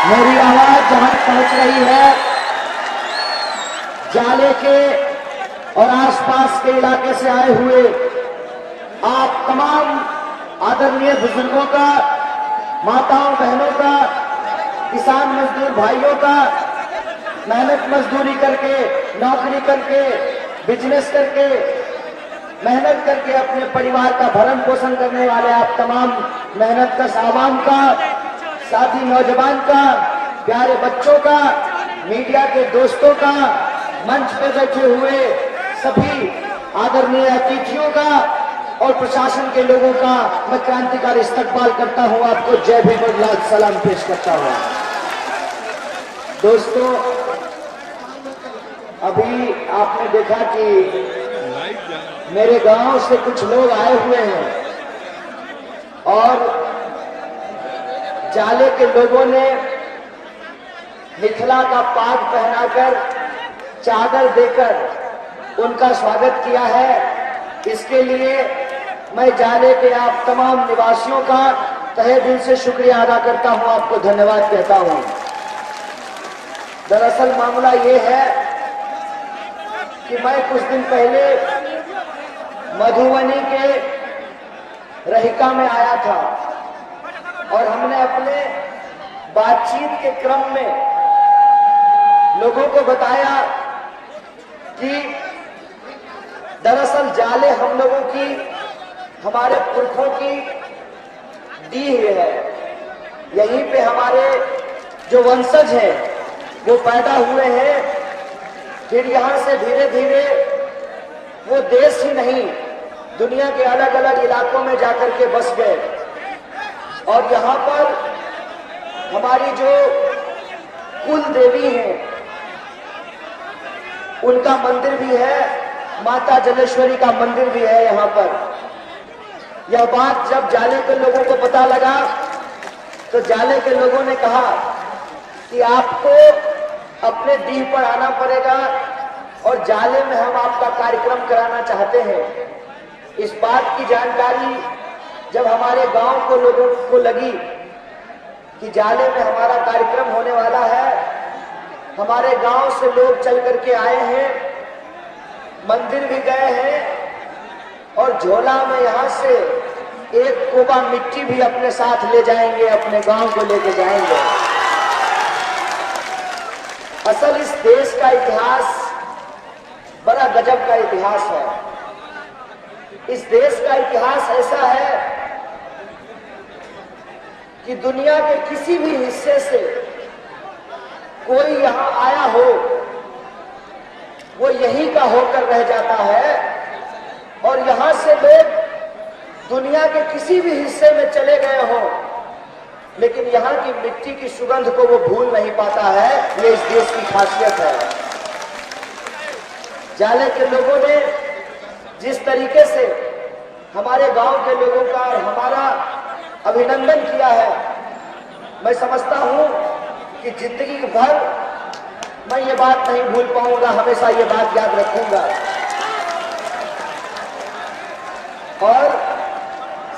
मेरी आवाज जहां पहुंच रही है, जाले के और आसपास के इलाके से आए हुए आप तमाम आदरणीय बुजुर्गों का, माताओं बहनों का, किसान मजदूर भाइयों का, मेहनत मजदूरी करके, नौकरी करके, बिजनेस करके, मेहनत करके अपने परिवार का भरण पोषण करने वाले आप तमाम मेहनत कश आवाम का, साथी नौजवान का, प्यारे बच्चों का, मीडिया के दोस्तों का, मंच पे बैठे हुए सभी आदरणीय अतिथियों का और प्रशासन के लोगों का मैं क्रांतिकारी इस्तकबाल करता हूं। आपको जय भीम और लाल सलाम पेश करता हूं। दोस्तों, अभी आपने देखा कि मेरे गांव से कुछ लोग आए हुए हैं और जाले के लोगों ने मिथिला का पाग पहनाकर, चादर देकर उनका स्वागत किया है। इसके लिए मैं जाले के आप तमाम निवासियों का तहे दिल से शुक्रिया अदा करता हूं, आपको धन्यवाद कहता हूं। दरअसल मामला ये है कि मैं कुछ दिन पहले मधुबनी के रहिका में आया था और हमने अपने बातचीत के क्रम में लोगों को बताया कि दरअसल जाले हम लोगों की, हमारे पुरखों की दी हुई है। यहीं पे हमारे जो वंशज हैं वो पैदा हुए हैं, फिर यहां से धीरे धीरे वो देश ही नहीं दुनिया के अलग अलग इलाकों में जाकर के बस गए और यहाँ पर हमारी जो कुल देवी हैं उनका मंदिर भी है, माता जलेश्वरी का मंदिर भी है यहाँ पर। यह बात जब जाले के लोगों को पता लगा तो जाले के लोगों ने कहा कि आपको अपने डीह पर आना पड़ेगा और जाले में हम आपका कार्यक्रम कराना चाहते हैं। इस बात की जानकारी जब हमारे गांव को लोगों को लगी कि जाले में हमारा कार्यक्रम होने वाला है, हमारे गांव से लोग चल करके आए हैं, मंदिर भी गए हैं और झोला में यहां से एक कोबा मिट्टी भी अपने साथ ले जाएंगे, अपने गांव को लेके जाएंगे। असल इस देश का इतिहास बड़ा गजब का इतिहास है। इस देश का इतिहास ऐसा है कि दुनिया के किसी भी हिस्से से कोई यहां आया हो वो यहीं का होकर रह जाता है और यहां से लोग दुनिया के किसी भी हिस्से में चले गए हो लेकिन यहाँ की मिट्टी की सुगंध को वो भूल नहीं पाता है। ये इस देश की खासियत है। जाले के लोगों ने जिस तरीके से हमारे गांव के लोगों का और हमारा अभिनंदन किया है, मैं समझता हूं कि जिंदगी भर मैं ये बात नहीं भूल पाऊंगा, हमेशा ये बात याद रखूंगा। और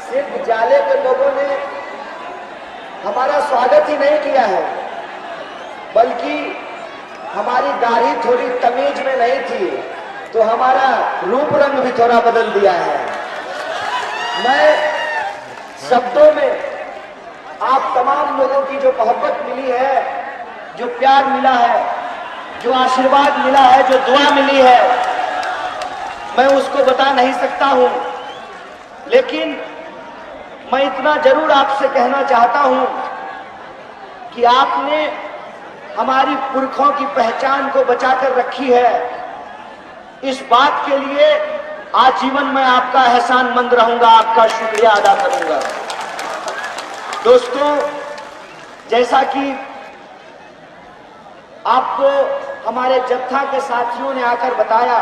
सिर्फ जाले के लोगों ने हमारा स्वागत ही नहीं किया है बल्कि हमारी दाढ़ी थोड़ी तमीज में नहीं थी तो हमारा रूप रंग भी थोड़ा बदल दिया है। मैं शब्दों में आप तमाम लोगों की जो मोहब्बत मिली है, जो प्यार मिला है, जो आशीर्वाद मिला है, जो दुआ मिली है, मैं उसको बता नहीं सकता हूं। लेकिन मैं इतना जरूर आपसे कहना चाहता हूं कि आपने हमारी पुरखों की पहचान को बचाकर रखी है। इस बात के लिए आजीवन मैं आपका एहसानमंद रहूंगा, आपका शुक्रिया अदा करूंगा। दोस्तों, जैसा कि आपको हमारे जत्था के साथियों ने आकर बताया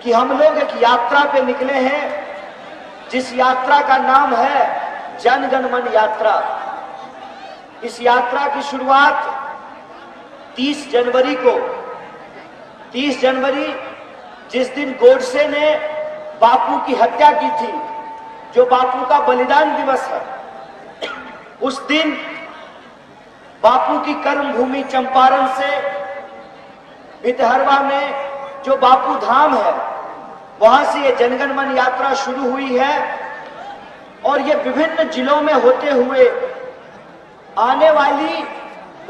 कि हम लोग एक यात्रा पे निकले हैं जिस यात्रा का नाम है जन गण मन यात्रा। इस यात्रा की शुरुआत 30 जनवरी को, 30 जनवरी जिस दिन गोडसे ने बापू की हत्या की थी, जो बापू का बलिदान दिवस है, उस दिन बापू की कर्म भूमि चंपारण से भितहरवा में जो बापू धाम है, वहां से ये जनगण मन यात्रा शुरू हुई है और ये विभिन्न जिलों में होते हुए आने वाली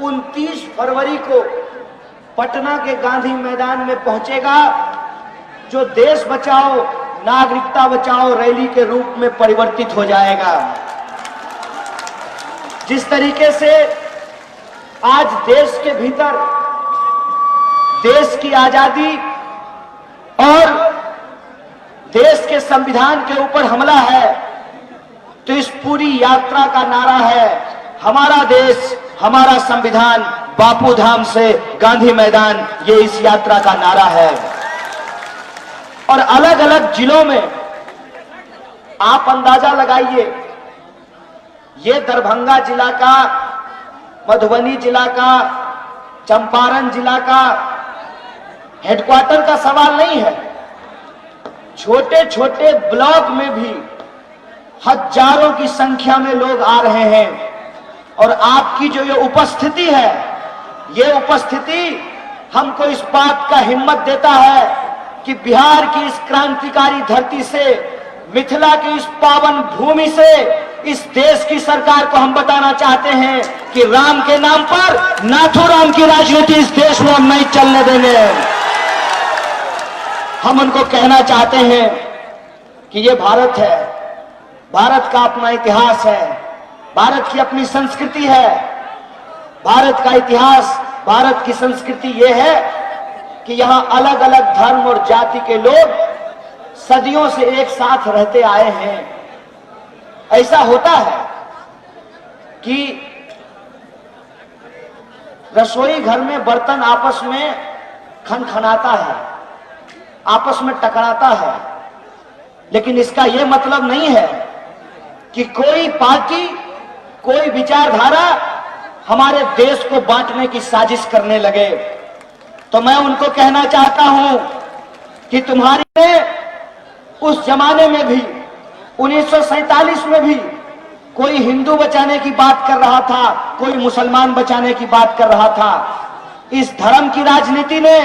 29 फरवरी को पटना के गांधी मैदान में पहुंचेगा, जो देश बचाओ नागरिकता बचाओ रैली के रूप में परिवर्तित हो जाएगा। जिस तरीके से आज देश के भीतर देश की आजादी और देश के संविधान के ऊपर हमला है, तो इस पूरी यात्रा का नारा है हमारा देश हमारा संविधान, बापू धाम से गांधी मैदान, ये इस यात्रा का नारा है। और अलग अलग जिलों में आप अंदाजा लगाइए, ये दरभंगा जिला का, मधुबनी जिला का, चंपारण जिला का हेडक्वार्टर का सवाल नहीं है। छोटे छोटे ब्लॉक में भी हजारों की संख्या में लोग आ रहे हैं और आपकी जो ये उपस्थिति है, ये उपस्थिति हमको इस बात का हिम्मत देता है कि बिहार की इस क्रांतिकारी धरती से, मिथिला की इस पावन भूमि से, इस देश की सरकार को हम बताना चाहते हैं कि राम के नाम पर नाथूराम की राजनीति इस देश में हम नहीं चलने देंगे। हम उनको कहना चाहते हैं कि ये भारत है, भारत का अपना इतिहास है, भारत की अपनी संस्कृति है। भारत का इतिहास, भारत की संस्कृति ये है कि यहां अलग अलग धर्म और जाति के लोग सदियों से एक साथ रहते आए हैं। ऐसा होता है कि रसोई घर में बर्तन आपस में खनखनाता है, आपस में टकराता है, लेकिन इसका यह मतलब नहीं है कि कोई पार्टी, कोई विचारधारा हमारे देश को बांटने की साजिश करने लगे। तो मैं उनको कहना चाहता हूं कि तुम्हारी उस जमाने में भी 1947 में भी कोई हिंदू बचाने की बात कर रहा था, कोई मुसलमान बचाने की बात कर रहा था। इस धर्म की राजनीति ने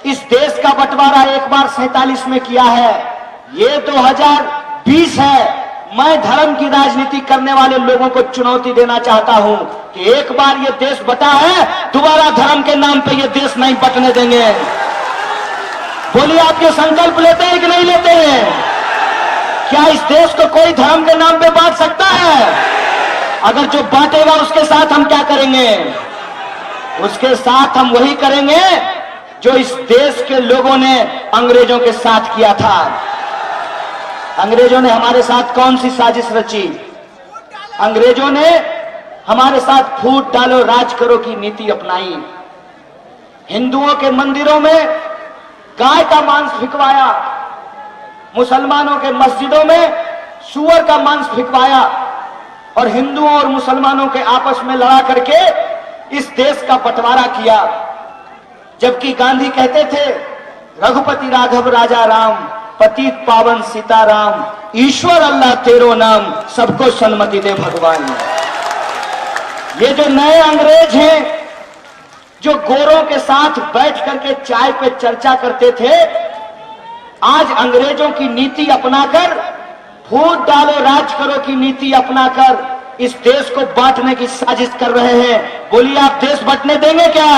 इस देश का बंटवारा एक बार 47 में किया है, ये 2020 है। मैं धर्म की राजनीति करने वाले लोगों को चुनौती देना चाहता हूं कि एक बार ये देश बटा है, दोबारा धर्म के नाम पे ये देश नहीं बटने देंगे। बोलिए, आप ये संकल्प लेते हैं कि नहीं लेते हैं? क्या इस देश को कोई धर्म के नाम पे बांट सकता है? अगर जो बांटेगा उसके साथ हम क्या करेंगे? उसके साथ हम वही करेंगे जो इस देश के लोगों ने अंग्रेजों के साथ किया था। अंग्रेजों ने हमारे साथ कौन सी साजिश रची? अंग्रेजों ने हमारे साथ फूट डालो राज करो की नीति अपनाई। हिंदुओं के मंदिरों में गाय का मांस फिकवाया, मुसलमानों के मस्जिदों में सूअर का मांस फिकवाया और हिंदुओं और मुसलमानों के आपस में लड़ा करके इस देश का बंटवारा किया। जबकि गांधी कहते थे, रघुपति राघव राजा राम, पतित पावन सीताराम, ईश्वर अल्लाह तेरो नाम, सबको सन्मति दे भगवान। ये जो नए अंग्रेज हैं, जो गोरों के साथ बैठ करके चाय पे चर्चा करते थे, आज अंग्रेजों की नीति अपनाकर, फूट डालो राज करो की नीति अपनाकर इस देश को बांटने की साजिश कर रहे हैं। बोलिए, आप देश बंटने देंगे क्या?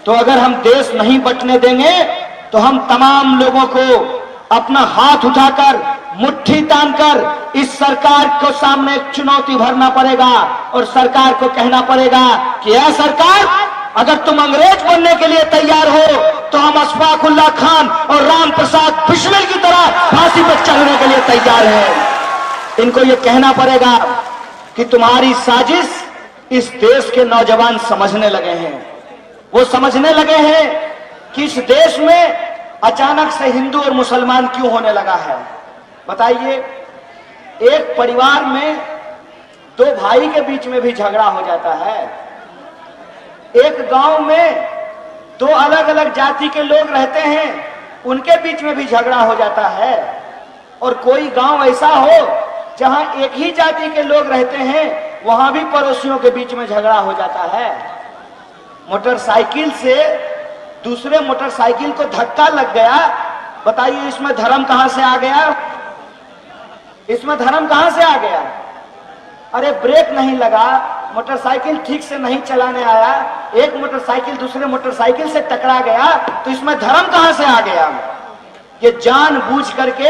तो अगर हम देश नहीं बंटने देंगे तो हम तमाम लोगों को अपना हाथ उठाकर, मुट्ठी तानकर इस सरकार को सामने एक चुनौती भरना पड़ेगा और सरकार को कहना पड़ेगा कि यह सरकार, अगर तुम अंग्रेज बनने के लिए तैयार हो तो हम अशफाकुल्लाह खान और राम प्रसाद बिस्मिल की तरह फांसी पर चढ़ने के लिए तैयार हैं। इनको यह कहना पड़ेगा कि तुम्हारी साजिश इस देश के नौजवान समझने लगे हैं। वो समझने लगे हैं कि इस देश में अचानक से हिंदू और मुसलमान क्यों होने लगा है। बताइए, एक परिवार में दो भाई के बीच में भी झगड़ा हो जाता है, एक गांव में दो अलग अलग जाति के लोग रहते हैं, उनके बीच में भी झगड़ा हो जाता है, और कोई गांव ऐसा हो जहां एक ही जाति के लोग रहते हैं वहां भी पड़ोसियों के बीच में झगड़ा हो जाता है। मोटरसाइकिल से दूसरे मोटरसाइकिल को धक्का लग गया, बताइए इसमें धर्म कहां से आ गया? इसमें धर्म कहां से आ गया? अरे ब्रेक नहीं लगा, मोटरसाइकिल ठीक से नहीं चलाने आया, एक मोटरसाइकिल दूसरे मोटरसाइकिल से टकरा गया, तो इसमें धर्म कहां से आ गया? ये जानबूझ करके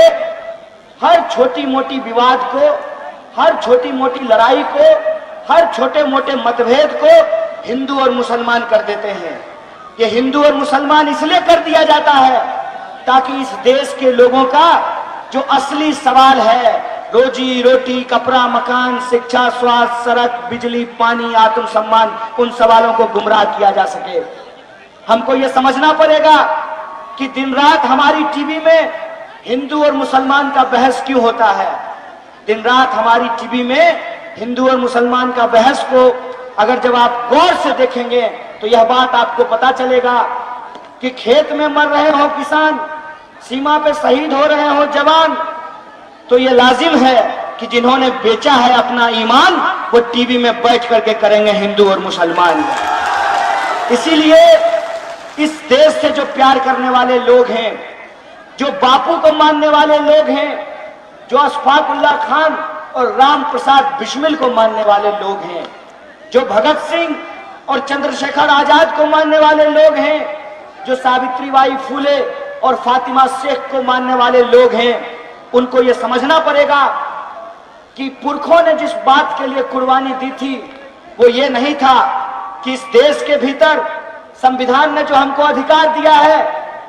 हर छोटी मोटी विवाद को, हर छोटी मोटी लड़ाई को, हर छोटे मोटे मतभेद को हिंदू और मुसलमान कर देते हैं। ये हिंदू और मुसलमान इसलिए कर दिया जाता है ताकि इस देश के लोगों का जो असली सवाल है, रोजी रोटी, कपड़ा, मकान, शिक्षा, स्वास्थ्य, सड़क, बिजली, पानी, आत्मसम्मान, उन सवालों को गुमराह किया जा सके। हमको यह समझना पड़ेगा कि दिन रात हमारी टीवी में हिंदू और मुसलमान का बहस क्यों होता है। दिन रात हमारी टीवी में हिंदू और मुसलमान का बहस को अगर जब आप गौर से देखेंगे तो यह बात आपको पता चलेगा कि खेत में मर रहे हो किसान, सीमा पे शहीद हो रहे हो जवान, तो यह लाजिम है कि जिन्होंने बेचा है अपना ईमान वो टीवी में बैठ करके करेंगे हिंदू और मुसलमान। इसीलिए इस देश से जो प्यार करने वाले लोग हैं, जो बापू को मानने वाले लोग हैं, जो अशफाक उल्लाह खान और राम प्रसाद बिस्मिल को मानने वाले लोग हैं, जो भगत सिंह और चंद्रशेखर आजाद को मानने वाले लोग हैं, जो सावित्रीबाई फूले और फातिमा शेख को मानने वाले लोग हैं, उनको यह समझना पड़ेगा कि पुरखों ने जिस बात के लिए कुर्बानी दी थी वो ये नहीं था कि इस देश के भीतर संविधान ने जो हमको अधिकार दिया है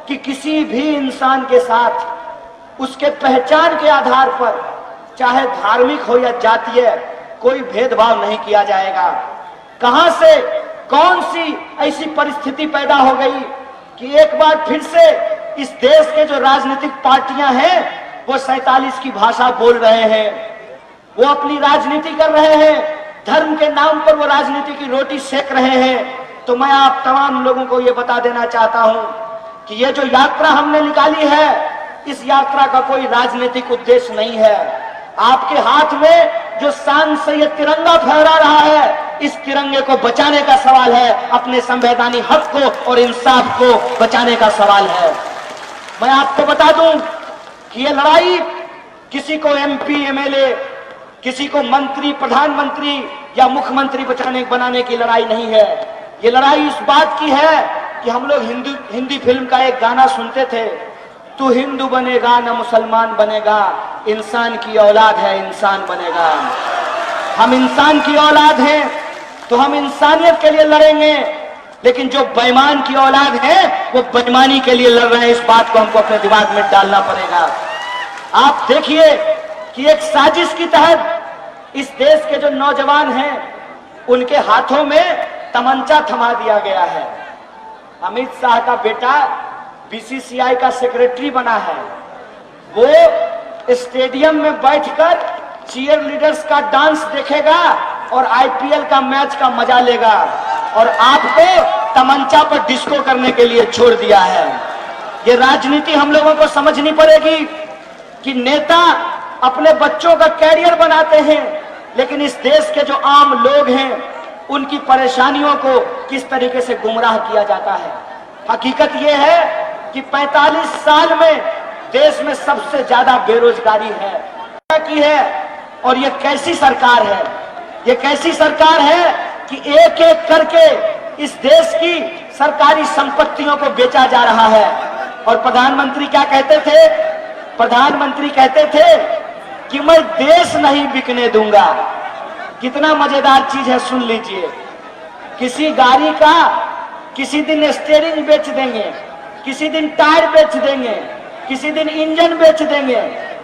कि किसी भी इंसान के साथ उसके पहचान के आधार पर, चाहे धार्मिक हो या जातीय, कोई भेदभाव नहीं किया जाएगा। कहां से कौन सी ऐसी परिस्थिति पैदा हो गई कि एक बार फिर से इस देश के जो राजनीतिक पार्टियां हैं वो 47 की भाषा बोल रहे हैं, वो अपनी राजनीति कर रहे हैं, धर्म के नाम पर वो राजनीति की रोटी सेक रहे हैं। तो मैं आप तमाम लोगों को ये बता देना चाहता हूं कि ये जो यात्रा हमने निकाली है, इस यात्रा का कोई राजनीतिक उद्देश्य नहीं है। आपके हाथ में जो शान से ये तिरंगा फहरा रहा है, इस तिरंगे को बचाने का सवाल है, अपने संवैधानिक हक को और इंसाफ को बचाने का सवाल है। मैं आपको बता दूं कि ये लड़ाई किसी को एमपी, एमएलए, किसी को मंत्री, प्रधानमंत्री या मुख्यमंत्री बनाने की लड़ाई नहीं है। ये लड़ाई इस बात की है कि हम लोग हिंदी फिल्म का एक गाना सुनते थे, तू हिंदू बनेगा न मुसलमान बनेगा, इंसान की औलाद है इंसान बनेगा। हम इंसान की औलाद हैं तो हम इंसानियत के लिए लड़ेंगे, लेकिन जो बेईमान की औलाद है वो बेईमानी के लिए लड़ रहे हैं। इस बात को हमको अपने दिमाग में डालना पड़ेगा। आप देखिए कि एक साजिश की तहत इस देश के जो नौजवान हैं उनके हाथों में तमंचा थमा दिया गया है। अमित शाह का बेटा बीसीसीआई का सेक्रेटरी बना है, वो स्टेडियम में बैठकर चीयर लीडर्स का डांस देखेगा और आईपीएल का मैच का मजा लेगा, और आपको तमंचा पर डिस्को करने के लिए छोड़ दिया है। ये राजनीति हम लोगों को समझनी पड़ेगी कि नेता अपने बच्चों का कैरियर बनाते हैं, लेकिन इस देश के जो आम लोग हैं उनकी परेशानियों को किस तरीके से गुमराह किया जाता है। हकीकत यह है कि 45 साल में देश में सबसे ज्यादा बेरोजगारी है। और ये कैसी सरकार है, ये कैसी सरकार है कि एक एक करके इस देश की सरकारी संपत्तियों को बेचा जा रहा है। और प्रधानमंत्री क्या कहते थे? प्रधानमंत्री कहते थे कि मैं देश नहीं बिकने दूंगा। कितना मजेदार चीज है, सुन लीजिए। किसी गाड़ी का किसी दिन स्टीयरिंग बेच देंगे, किसी दिन टायर बेच देंगे, किसी दिन इंजन बेच देंगे,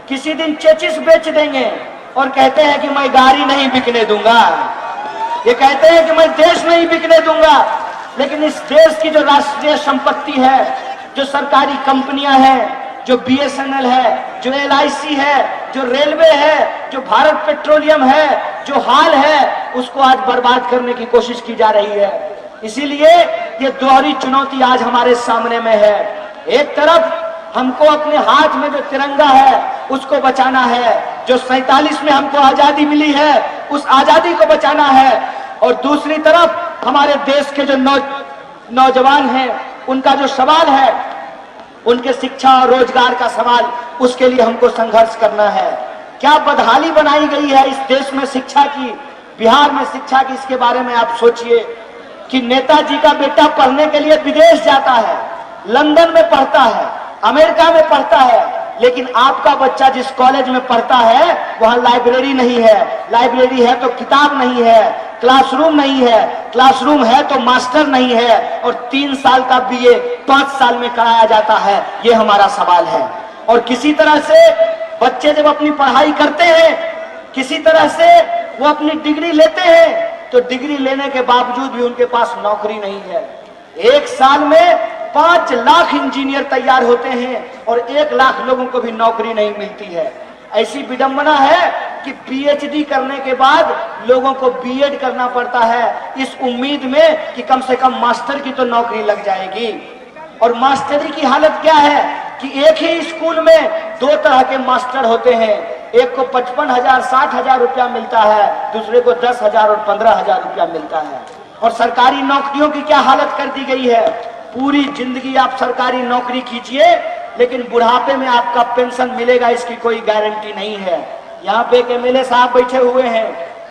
किसी दिन चेचिस बेच देंगे, और कहते हैं कि मैं गाड़ी नहीं बिकने दूंगा। ये कहते हैं कि मैं देश नहीं बिकने दूंगा, लेकिन इस देश की जो राष्ट्रीय संपत्ति है, जो सरकारी कंपनियां हैं, जो बीएसएनएल है, जो एलआईसी है, जो रेलवे है, जो भारत पेट्रोलियम है, जो हाल है, उसको आज बर्बाद करने की कोशिश की जा रही है। इसीलिए ये दोहरी चुनौती आज हमारे सामने में है। एक तरफ हमको अपने हाथ में जो तिरंगा है उसको बचाना है। जो 47 में हमको आजादी मिली है, उस आजादी को बचाना है। और दूसरी तरफ हमारे देश के जो नौजवान हैं, उनका जो सवाल है, उनके शिक्षा और रोजगार का सवाल, उसके लिए हमको संघर्ष करना है। क्या बदहाली बनाई गई है इस देश में शिक्षा की, बिहार में शिक्षा की, इसके बारे में आप सोचिए कि नेताजी का बेटा पढ़ने के लिए विदेश जाता है, लंदन में पढ़ता है, अमेरिका में पढ़ता है, लेकिन आपका बच्चा जिस कॉलेज में पढ़ता है वहां लाइब्रेरी नहीं है। लाइब्रेरी है तो किताब नहीं है, क्लासरूम नहीं है, क्लासरूम है तो मास्टर नहीं है, और 3 साल का बीए 5 साल में कराया जाता है। ये हमारा सवाल है। और किसी तरह से बच्चे जब अपनी पढ़ाई करते हैं, किसी तरह से वो अपनी डिग्री लेते हैं, तो डिग्री लेने के बावजूद भी उनके पास नौकरी नहीं है। 1 साल में 5 लाख इंजीनियर तैयार होते हैं और 1 लाख लोगों को भी नौकरी नहीं मिलती है। ऐसी विडंबना है कि पीएचडी करने के बाद लोगों को बीएड करना पड़ता है, इस उम्मीद में कि कम से कम मास्टर की तो नौकरी लग जाएगी। और मास्टरी की हालत क्या है कि एक ही स्कूल में 2 तरह के मास्टर होते हैं। एक को 55,000 60,000 रुपया मिलता है, दूसरे को 10,000 और 15,000 रुपया मिलता है। और सरकारी नौकरियों की क्या हालत कर दी गई है। पूरी जिंदगी आप सरकारी नौकरी कीजिए, लेकिन बुढ़ापे में आपका पेंशन मिलेगा इसकी कोई गारंटी नहीं है। यहाँ पे एक एमएलए साहब बैठे हुए हैं,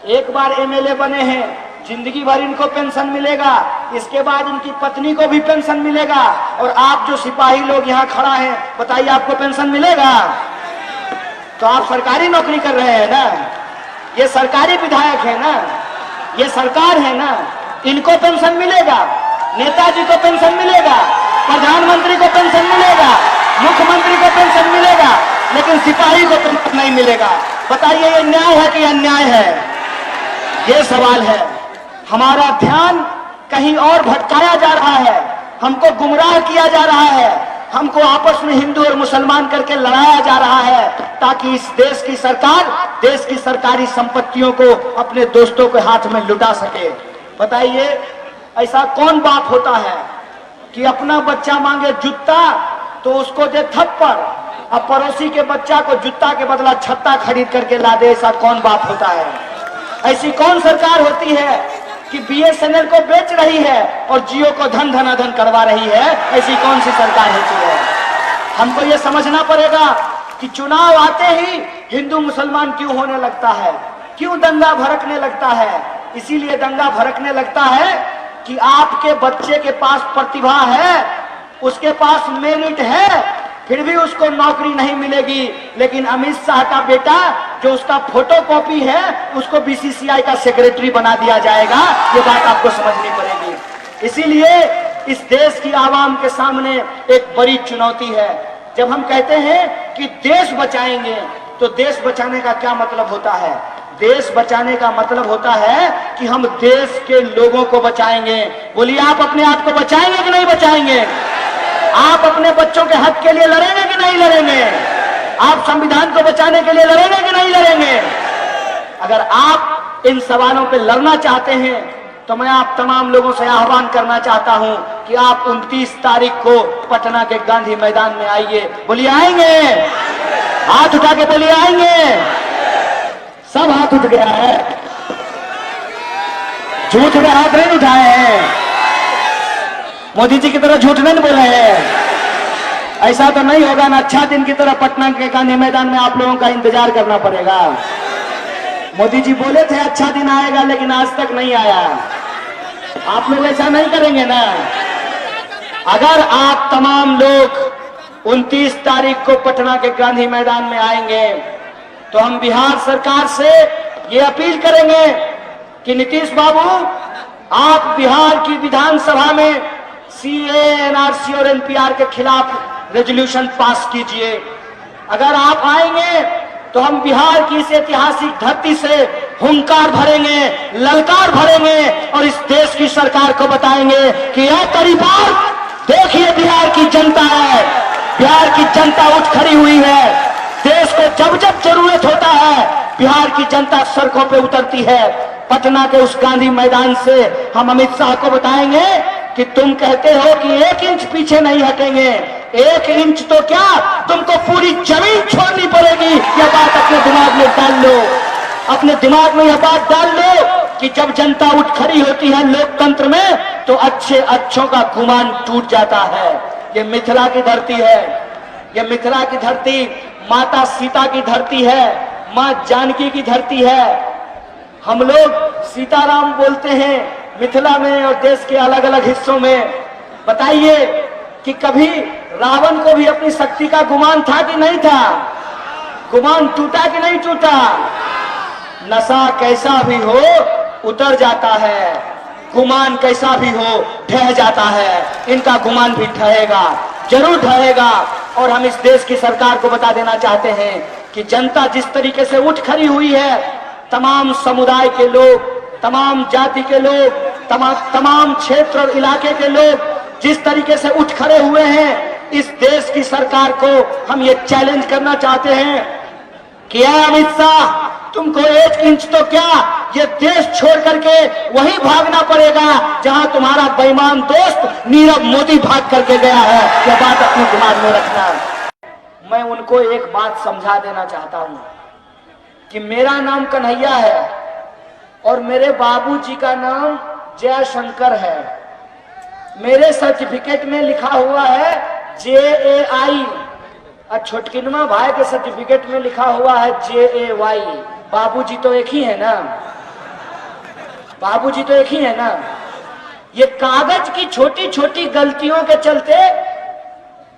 एक बार एमएलए बने हैं, जिंदगी भर इनको पेंशन मिलेगा, इसके बाद इनकी पत्नी को भी पेंशन मिलेगा। और आप जो सिपाही लोग यहाँ खड़ा हैं, बताइए आपको पेंशन मिलेगा? तो आप सरकारी नौकरी कर रहे हैं ना, ये सरकारी विधायक है ना, ये सरकार है ना, इनको पेंशन मिलेगा, नेताजी को पेंशन मिलेगा, प्रधानमंत्री को पेंशन मिलेगा, मुख्यमंत्री को पेंशन मिलेगा, लेकिन सिपाही को पेंशन नहीं मिलेगा। बताइए ये न्याय है कि अन्याय है? ये सवाल है। हमारा ध्यान कहीं और भटकाया जा रहा है, हमको गुमराह किया जा रहा है, हमको आपस में हिंदू और मुसलमान करके लड़ाया जा रहा है, ताकि इस देश की सरकार देश की सरकारी संपत्तियों को अपने दोस्तों के हाथ में लुटा सके। बताइए ऐसा कौन बाप होता है कि अपना बच्चा मांगे जूता तो उसको दे थप्पड़, अब पड़ोसी के बच्चा को जूता के बदला छत्ता खरीद करके ला दे? ऐसा कौन बाप होता है? ऐसी कौन सरकार होती है कि बीएसएनएल को बेच रही है और जियो को धन धनाधन करवा रही है? ऐसी कौन सी सरकार होती है? हमको ये समझना पड़ेगा कि चुनाव आते ही हिंदू मुसलमान क्यों होने लगता है, क्यों दंगा भड़कने लगता है? इसीलिए दंगा भड़कने लगता है कि आपके बच्चे के पास प्रतिभा है, उसके पास मेरिट है, फिर भी उसको नौकरी नहीं मिलेगी, लेकिन अमित शाह का बेटा जो उसका फोटोकॉपी है उसको बीसीसीआई का सेक्रेटरी बना दिया जाएगा। ये बात आपको समझनी पड़ेगी। इसीलिए इस देश की आवाम के सामने एक बड़ी चुनौती है। जब हम कहते हैं कि देश बचाएंगे, तो देश बचाने का क्या मतलब होता है? देश बचाने का मतलब होता है कि हम देश के लोगों को बचाएंगे। बोलिए आप अपने आप को बचाएंगे कि नहीं बचाएंगे? आप अपने बच्चों के हक के लिए लड़ेंगे कि नहीं लड़ेंगे? आप संविधान को बचाने के लिए लड़ेंगे कि नहीं लड़ेंगे? अगर आप इन सवालों पे लड़ना चाहते हैं तो मैं आप तमाम लोगों से आह्वान करना चाहता हूं कि आप 29 तारीख को पटना के गांधी मैदान में आइए। बोलिए आएंगे? हाथ उठा के बोलिए आएंगे। सब हाथ उठ गया है, झूठ में हाथ नहीं उठाए हैं। मोदी जी की तरह झूठ नहीं बोले हैं। ऐसा तो नहीं होगा ना, अच्छा दिन की तरह पटना के गांधी मैदान में आप लोगों का इंतजार करना पड़ेगा। मोदी जी बोले थे अच्छा दिन आएगा, लेकिन आज तक नहीं आया। आप लोग ऐसा नहीं करेंगे ना? अगर आप तमाम लोग 29 तारीख को पटना के गांधी मैदान में आएंगे तो हम बिहार सरकार से ये अपील करेंगे कि नीतीश बाबू, आप बिहार की विधानसभा में सीए, एनआरसी और एनपीआर के खिलाफ रेजोल्यूशन पास कीजिए। अगर आप आएंगे तो हम बिहार की इस ऐतिहासिक धरती से हुंकार भरेंगे, ललकार भरेंगे और इस देश की सरकार को बताएंगे कि यह परिवार देखिए बिहार की जनता है, बिहार की जनता उठ खड़ी हुई है। देश को जब जब जरूरत होता है बिहार की जनता सड़कों पे उतरती है। पटना के उस गांधी मैदान से हम अमित शाह को बताएंगे कि तुम कहते हो कि 1 इंच पीछे नहीं हटेंगे, 1 इंच तो क्या तुमको पूरी जमीन छोड़नी पड़ेगी। यह बात अपने दिमाग में डाल लो, अपने दिमाग में यह बात डाल लो कि जब जनता उठ खड़ी होती है लोकतंत्र में तो अच्छों का गुमान टूट जाता है। ये मिथिला की धरती है, ये मिथिला की धरती माता सीता की धरती है, मां जानकी की धरती है। हम लोग सीताराम बोलते हैं मिथिला में और देश के अलग अलग हिस्सों में। बताइए कि कभी रावण को भी अपनी शक्ति का गुमान था कि नहीं था? गुमान टूटा कि नहीं टूटा? नशा कैसा भी हो उतर जाता है, गुमान कैसा भी हो ढह जाता है, इनका गुमान भी ढहेगा, जरूर ढहेगा। और हम इस देश की सरकार को बता देना चाहते हैं कि जनता जिस तरीके से उठ खड़ी हुई है, तमाम समुदाय के लोग, तमाम जाति के लोग, तमाम क्षेत्र और इलाके के लोग जिस तरीके से उठ खड़े हुए हैं, इस देश की सरकार को हम ये चैलेंज करना चाहते हैं कि अमित शाह, तुमको 1 इंच तो क्या ये देश छोड़ करके वहीं भागना पड़ेगा जहां तुम्हारा बेईमान दोस्त नीरव मोदी भाग करके गया है। यह बात अपने दिमाग में रखना। मैं उनको एक बात समझा देना चाहता हूं कि मेरा नाम कन्हैया है और मेरे बाबूजी का नाम जयशंकर है। मेरे सर्टिफिकेट में लिखा हुआ है JAI और छोटकिनमा भाई के सर्टिफिकेट में लिखा हुआ है JAY। बाबूजी तो एक ही है ना, बाबूजी तो एक ही है ना। ये कागज की छोटी छोटी गलतियों के चलते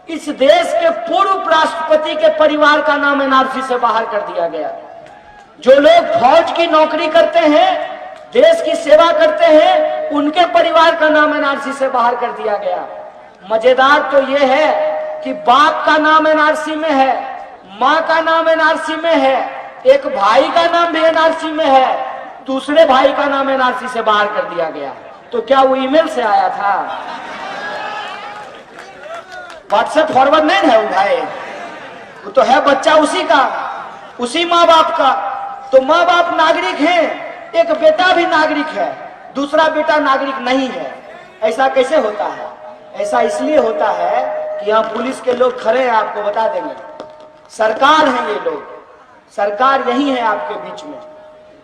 इस देश के पूर्व राष्ट्रपति के परिवार का नाम NRC से बाहर कर दिया गया। जो लोग फौज की नौकरी करते हैं, देश की सेवा करते हैं, उनके परिवार का नाम NRC से बाहर कर दिया गया। मजेदार तो यह है कि बाप का नाम NRC में है, माँ का नाम NRC में है, एक भाई का नाम भी NRC में है, दूसरे भाई का नाम NRC से बाहर कर दिया गया। तो क्या वो ईमेल से आया था? व्हाट्सएप फॉरवर्ड नहीं है वो भाई, वो तो है बच्चा उसी का, उसी माँ बाप का। तो माँ बाप नागरिक हैं, एक बेटा भी नागरिक है, दूसरा बेटा नागरिक नहीं है। ऐसा कैसे होता है? ऐसा इसलिए होता है कि यहाँ पुलिस के लोग खड़े हैं, आपको बता देंगे। सरकार है ये लोग, सरकार यही है आपके बीच में।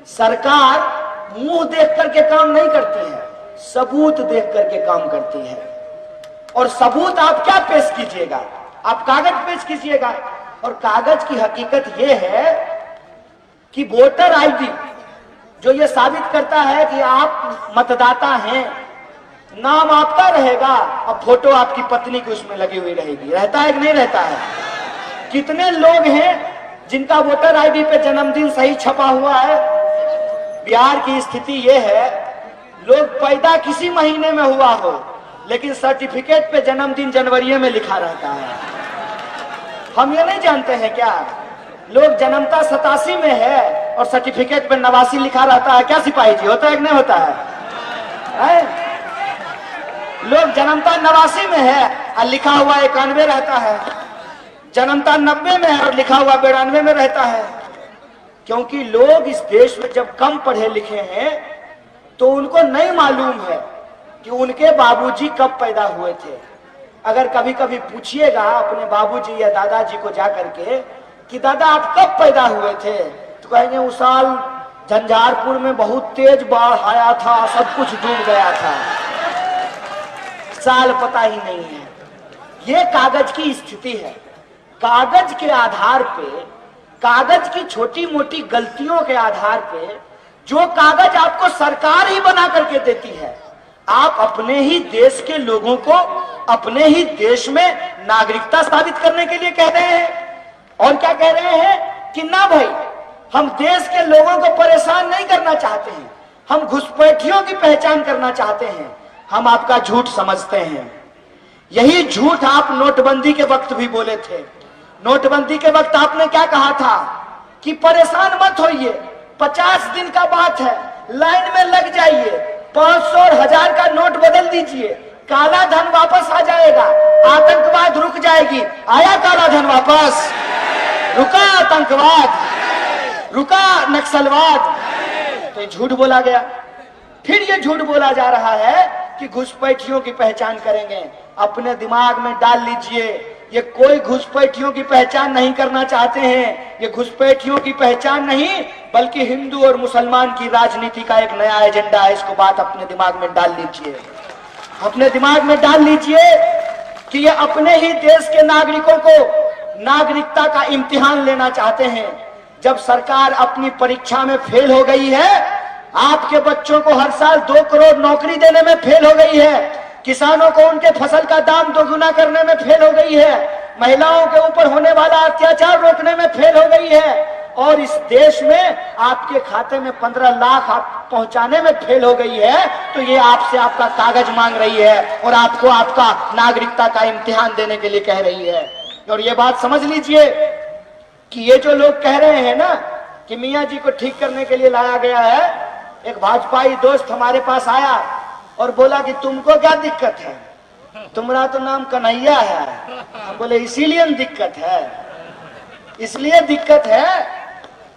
सरकार मुंह देख करके काम नहीं करती है, सबूत देख करके काम करती है। और सबूत आप क्या पेश कीजिएगा? आप कागज पेश कीजिएगा। और कागज की हकीकत यह है कि वोटर आईडी जो ये साबित करता है कि आप मतदाता हैं, नाम आपका रहेगा और फोटो आपकी पत्नी की उसमें लगी हुई रहेगी। रहता है कि नहीं रहता है? कितने लोग हैं जिनका वोटर आईडी पे जन्मदिन सही छपा हुआ है? बिहार की स्थिति यह है, लोग पैदा किसी महीने में हुआ हो लेकिन सर्टिफिकेट पे जन्मदिन जनवरी में लिखा रहता है। हम ये नहीं जानते हैं क्या? लोग जन्मता 87 में है और सर्टिफिकेट पे 89 लिखा रहता है। क्या सिपाही जी, होता है कि नहीं होता है? लोग जन्मता 89 में है और लिखा हुआ 91 रहता है, जन्मता 90 में है और लिखा हुआ 92 में रहता है। क्योंकि लोग इस देश में जब कम पढ़े लिखे हैं तो उनको नहीं मालूम है कि उनके बाबूजी कब पैदा हुए थे। अगर कभी कभी पूछिएगा अपने बाबूजी या दादाजी को जाकर के कि दादा आप कब पैदा हुए थे, तो कहेंगे उस साल झंझारपुर में बहुत तेज बाढ़ आया था, सब कुछ डूब गया था। साल पता ही नहीं है। ये कागज की स्थिति है। कागज के आधार पे, कागज की छोटी मोटी गलतियों के आधार पे, जो कागज आपको सरकार ही बना करके देती है, आप अपने ही देश के लोगों को अपने ही देश में नागरिकता साबित करने के लिए कह रहे हैं। और क्या कह रहे हैं कि ना भाई, हम देश के लोगों को परेशान नहीं करना चाहते हैं, हम घुसपैठियों की पहचान करना चाहते हैं। हम आपका झूठ समझते हैं। यही झूठ आप नोटबंदी के वक्त भी बोले थे। नोटबंदी के वक्त आपने क्या कहा था कि परेशान मत होइए, 50 दिन का बात है, लाइन में लग जाइए, 500 और 1000 का नोट बदल दीजिए, काला धन वापस आ जाएगा, आतंकवाद रुक जाएगी। आया काला धन वापस? रुका आतंकवाद? रुका नक्सलवाद? तो ये झूठ बोला गया। फिर ये झूठ बोला जा रहा है कि घुसपैठियों की पहचान करेंगे। अपने दिमाग में डाल लीजिए ये कोई घुसपैठियों की पहचान नहीं करना चाहते हैं। ये घुसपैठियों की पहचान नहीं, बल्कि हिंदू और मुसलमान की राजनीति का एक नया एजेंडा है। इसको बात अपने दिमाग में डाल लीजिए, अपने दिमाग में डाल लीजिए कि ये अपने ही देश के नागरिकों को नागरिकता का इम्तिहान लेना चाहते हैं। जब सरकार अपनी परीक्षा में फेल हो गई है, आपके बच्चों को हर साल 2 करोड़ नौकरी देने में फेल हो गई है, किसानों को उनके फसल का दाम दोगुना करने में फेल हो गई है, महिलाओं के ऊपर होने वाला अत्याचार रोकने में फेल हो गई है, और इस देश में आपके खाते में 15 लाख आप पहुंचाने में फेल हो गई है, तो ये आपसे आपका कागज मांग रही है और आपको आपका नागरिकता का इम्तिहान देने के लिए कह रही है। और ये बात समझ लीजिए कि ये जो लोग कह रहे हैं ना कि मियाँ जी को ठीक करने के लिए लाया गया है, एक भाजपाई दोस्त हमारे पास आया और बोला कि तुमको क्या दिक्कत है, तुम्हारा तो नाम कन्हैया है। हम बोले इसीलिए दिक्कत है, इसलिए दिक्कत है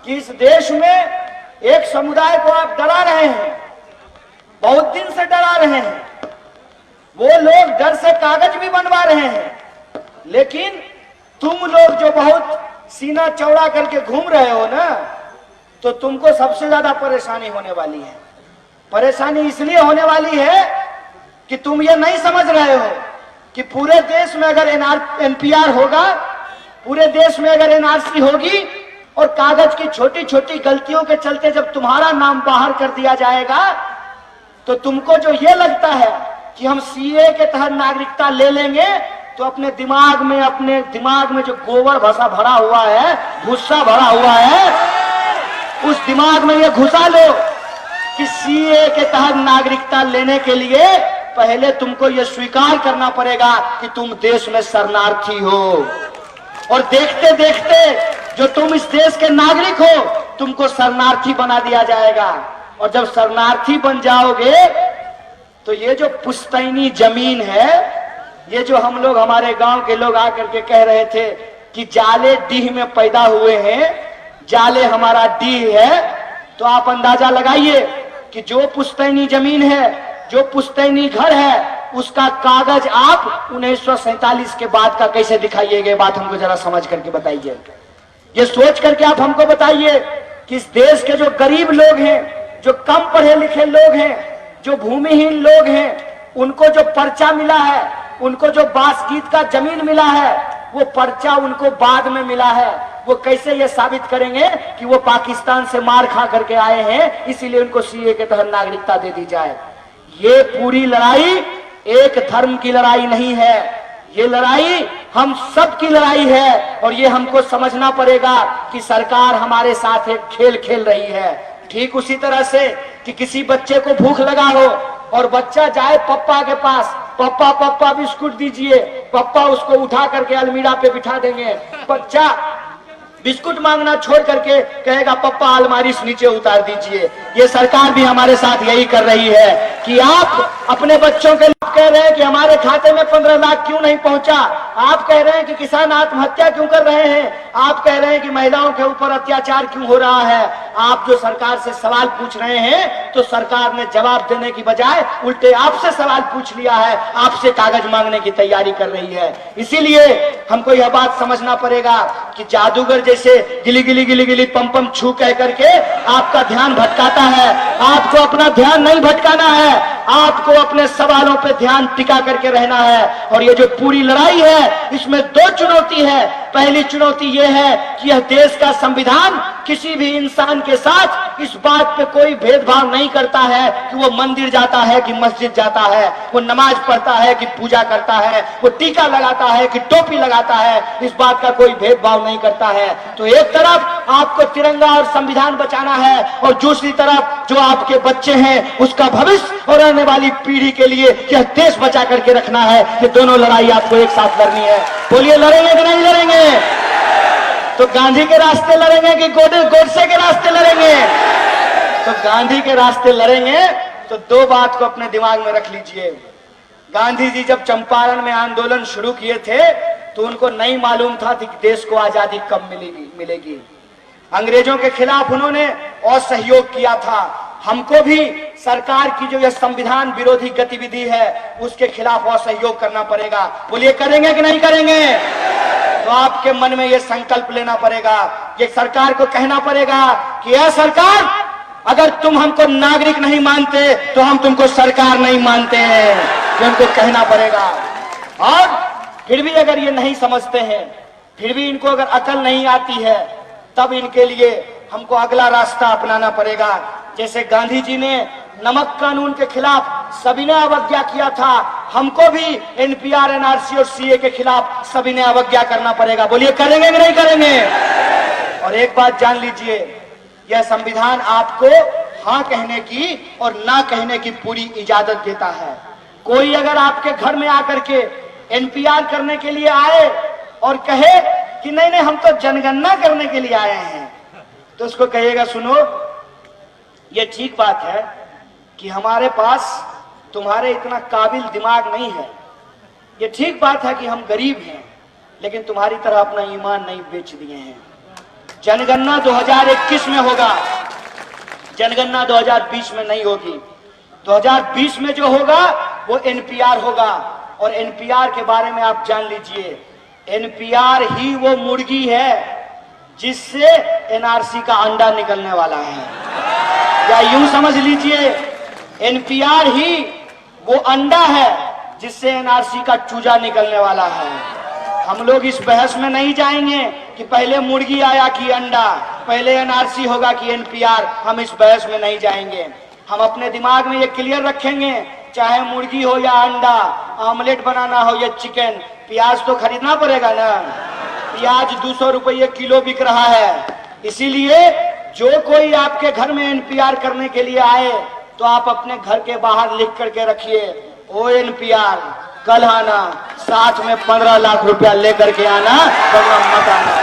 कि इस देश में एक समुदाय को आप डरा रहे हैं, बहुत दिन से डरा रहे हैं। वो लोग डर से कागज भी बनवा रहे हैं, लेकिन तुम लोग जो बहुत सीना चौड़ा करके घूम रहे हो ना, तो तुमको सबसे ज्यादा परेशानी होने वाली है। परेशानी इसलिए होने वाली है कि तुम ये नहीं समझ रहे हो कि पूरे देश में अगर एनपीआर होगा, पूरे देश में अगर एनआरसी होगी और कागज की छोटी छोटी गलतियों के चलते जब तुम्हारा नाम बाहर कर दिया जाएगा, तो तुमको जो ये लगता है कि हम सीए के तहत नागरिकता ले लेंगे, तो अपने दिमाग में जो गोबर भसा भरा हुआ है, भूसा भरा हुआ है, उस दिमाग में ये घुसा लो कि सीए के तहत नागरिकता लेने के लिए पहले तुमको यह स्वीकार करना पड़ेगा कि तुम देश में शरणार्थी हो, और देखते देखते जो तुम इस देश के नागरिक हो, तुमको शरणार्थी बना दिया जाएगा। और जब शरणार्थी बन जाओगे तो ये जो पुश्तैनी जमीन है, ये जो हम लोग, हमारे गांव के लोग आकर के कह रहे थे कि जाले डीह में पैदा हुए हैं, जाले हमारा डीह है, तो आप अंदाजा लगाइए कि जो पुश्तैनी जमीन है, जो पुश्तैनी घर है, उसका कागज आप 1947 के बाद का कैसे दिखाइएगा? बात हमको जरा समझ करके बताइए। ये सोच करके आप हमको बताइए कि इस देश के जो गरीब लोग हैं, जो कम पढ़े लिखे लोग हैं, जो भूमिहीन लोग हैं, उनको जो पर्चा मिला है, उनको जो बासगीत का जमीन मिला है, वो पर्चा उनको बाद में मिला है। वो कैसे ये साबित करेंगे कि वो पाकिस्तान से मार खा करके आए हैं, इसीलिए उनको सीए के तहत नागरिकता दे दी जाए? ये पूरी लड़ाई एक धर्म की लड़ाई नहीं है, ये लड़ाई हम सब की लड़ाई है, और ये हमको समझना पड़ेगा कि सरकार हमारे साथ एक खेल खेल रही है। ठीक उसी तरह से कि किसी बच्चे को भूख लगा हो और बच्चा जाए पप्पा के पास, पप्पा पप्पा बिस्कुट दीजिए, पप्पा उसको उठा करके अलमीरा पे बिठा देंगे, बच्चा बिस्कुट मांगना छोड़ करके कहेगा पप्पा अलमारी से नीचे उतार दीजिए। ये सरकार भी हमारे साथ यही कर रही है कि आप अपने बच्चों के लिए कह रहे हैं कि हमारे खाते में 15 लाख क्यों नहीं पहुंचा, आप कह रहे हैं कि किसान आत्महत्या क्यों कर रहे हैं, आप कह रहे हैं कि महिलाओं के ऊपर अत्याचार क्यों हो रहा है। आप जो सरकार से सवाल पूछ रहे हैं, तो सरकार ने जवाब देने की बजाय उल्टे आपसे सवाल पूछ लिया है, आपसे कागज मांगने की तैयारी कर रही है। इसीलिए हमको यह बात समझना पड़ेगा कि जादूगर जैसे गिली गिली गिली गिली पम पम छू कह करके आपका ध्यान भटकाता है। आपको अपना ध्यान नहीं भटकाना है, आपको अपने सवालों पे ध्यान टिका करके रहना है। और ये जो पूरी लड़ाई है, इसमें 2 चुनौती है। पहली चुनौती यह है कि यह देश का संविधान किसी भी इंसान के साथ इस बात पे कोई भेदभाव नहीं करता है कि वो मंदिर जाता है कि मस्जिद जाता है, वो नमाज पढ़ता है कि पूजा करता है, वो टीका लगाता है कि टोपी लगाता है, इस बात का कोई भेदभाव नहीं करता है। तो एक तरफ आपको तिरंगा और संविधान बचाना है, और दूसरी तरफ जो आपके बच्चे हैं उसका भविष्य और आने वाली पीढ़ी के लिए यह देश बचा करके रखना है। ये दोनों लड़ाई आपको एक साथ लड़नी है। बोलिए, लड़ेंगे कि नहीं लड़ेंगे? तो गांधी के रास्ते लड़ेंगे कि गोडसे के रास्ते लड़ेंगे? तो गांधी के रास्ते लड़ेंगे। तो 2 बात को अपने दिमाग में रख लीजिए। गांधी जी जब चंपारण में आंदोलन शुरू किए थे, तो उनको नहीं मालूम था कि देश को आजादी कब मिलेगी। अंग्रेजों के खिलाफ उन्होंने असहयोग किया था, हमको भी सरकार की जो यह संविधान विरोधी गतिविधि है उसके खिलाफ असहयोग करना पड़ेगा। बोलिए करेंगे कि नहीं करेंगे? तो आपके मन में यह संकल्प लेना पड़ेगा, ये सरकार को कहना पड़ेगा कि यह सरकार, अगर तुम हमको नागरिक नहीं मानते तो हम तुमको सरकार नहीं मानते हैं, ये हमको कहना पड़ेगा। और फिर भी अगर ये नहीं समझते हैं, फिर भी इनको अगर अकल नहीं आती है, तब इनके लिए हमको अगला रास्ता अपनाना पड़ेगा। जैसे गांधी जी ने नमक कानून के खिलाफ सभी ने अवज्ञा किया था, हमको भी एनपीआर, एनआरसी और सीए के खिलाफ सभी ने अवज्ञा करना पड़ेगा। बोलिए करेंगे कि नहीं करेंगे? और एक बात जान लीजिए, यह संविधान आपको हाँ कहने की और ना कहने की पूरी इजाजत देता है। कोई अगर आपके घर में आकर के एनपीआर करने के लिए आए और कहे कि नहीं नहीं हम तो जनगणना करने के लिए आए हैं, तो उसको कहिएगा सुनो, ये ठीक बात है कि हमारे पास तुम्हारे इतना काबिल दिमाग नहीं है, ये ठीक बात है कि हम गरीब हैं, लेकिन तुम्हारी तरह अपना ईमान नहीं बेच दिए हैं। जनगणना 2021 में होगा, जनगणना 2020 में नहीं होगी। 2020 में जो होगा वो एनपीआर होगा। और एनपीआर के बारे में आप जान लीजिए, एनपीआर ही वो मुर्गी है जिससे एनआरसी का अंडा निकलने वाला है, या यूं समझ लीजिए एनपीआर ही वो अंडा है जिससे एनआरसी का चूजा निकलने वाला है। हम लोग इस बहस में नहीं जाएंगे कि पहले मुर्गी आया कि अंडा, पहले एनआरसी होगा कि एनपीआर, हम इस बहस में नहीं जाएंगे। हम अपने दिमाग में ये क्लियर रखेंगे, चाहे मुर्गी हो या अंडा, ऑमलेट बनाना हो या चिकन, प्याज तो खरीदना पड़ेगा ना। प्याज 200 रुपये किलो बिक रहा है। इसीलिए जो कोई आपके घर में एनपीआर करने के लिए आए तो आप अपने घर के बाहर लिख करके रखिए, ओ एनपीआर कल आना, साथ में 15 लाख रुपया लेकर के आना, वरना मत आना।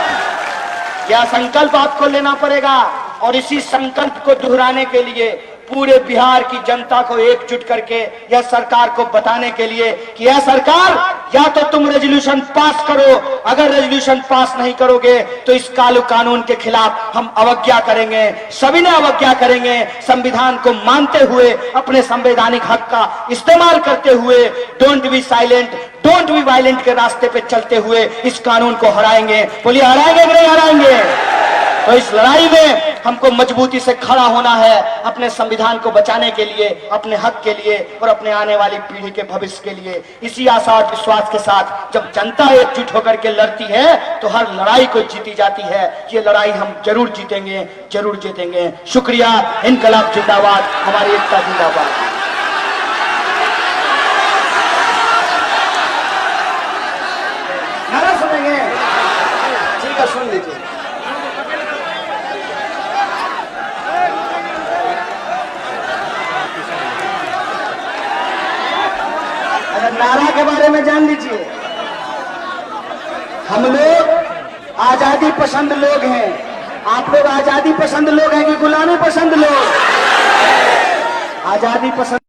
यह संकल्प आपको लेना पड़ेगा। और इसी संकल्प को दोहराने के लिए पूरे बिहार की जनता को एकजुट करके यह सरकार को बताने के लिए कि यह सरकार, या तो तुम रेजोल्यूशन पास करो, अगर रेजोल्यूशन पास नहीं करोगे तो इस कालू कानून के खिलाफ हम अवज्ञा करेंगे, सभी ने अवज्ञा करेंगे। संविधान को मानते हुए, अपने संवैधानिक हक का इस्तेमाल करते हुए, don't be silent, don't be violent के रास्ते पे चलते हुए इस कानून को हराएंगे। बोलिए हराएंगे कि नहीं हराएंगे? तो इस लड़ाई में हमको मजबूती से खड़ा होना है, अपने संविधान को बचाने के लिए, अपने हक के लिए और अपने आने वाली पीढ़ी के भविष्य के लिए। इसी आशा और विश्वास के साथ जब जनता एकजुट होकर के लड़ती है तो हर लड़ाई को जीती जाती है। ये लड़ाई हम जरूर जीतेंगे, जरूर जीतेंगे। शुक्रिया। इनकलाब जिंदाबाद, हमारी एकता जिंदाबाद। नारा सुनेंगे? ठीक है, सुन लीजिए। नारा के बारे में जान लीजिए, हम लोग आजादी पसंद लोग हैं। आप लोग आजादी पसंद लोग हैं कि गुलामी पसंद लोग? आजादी पसंद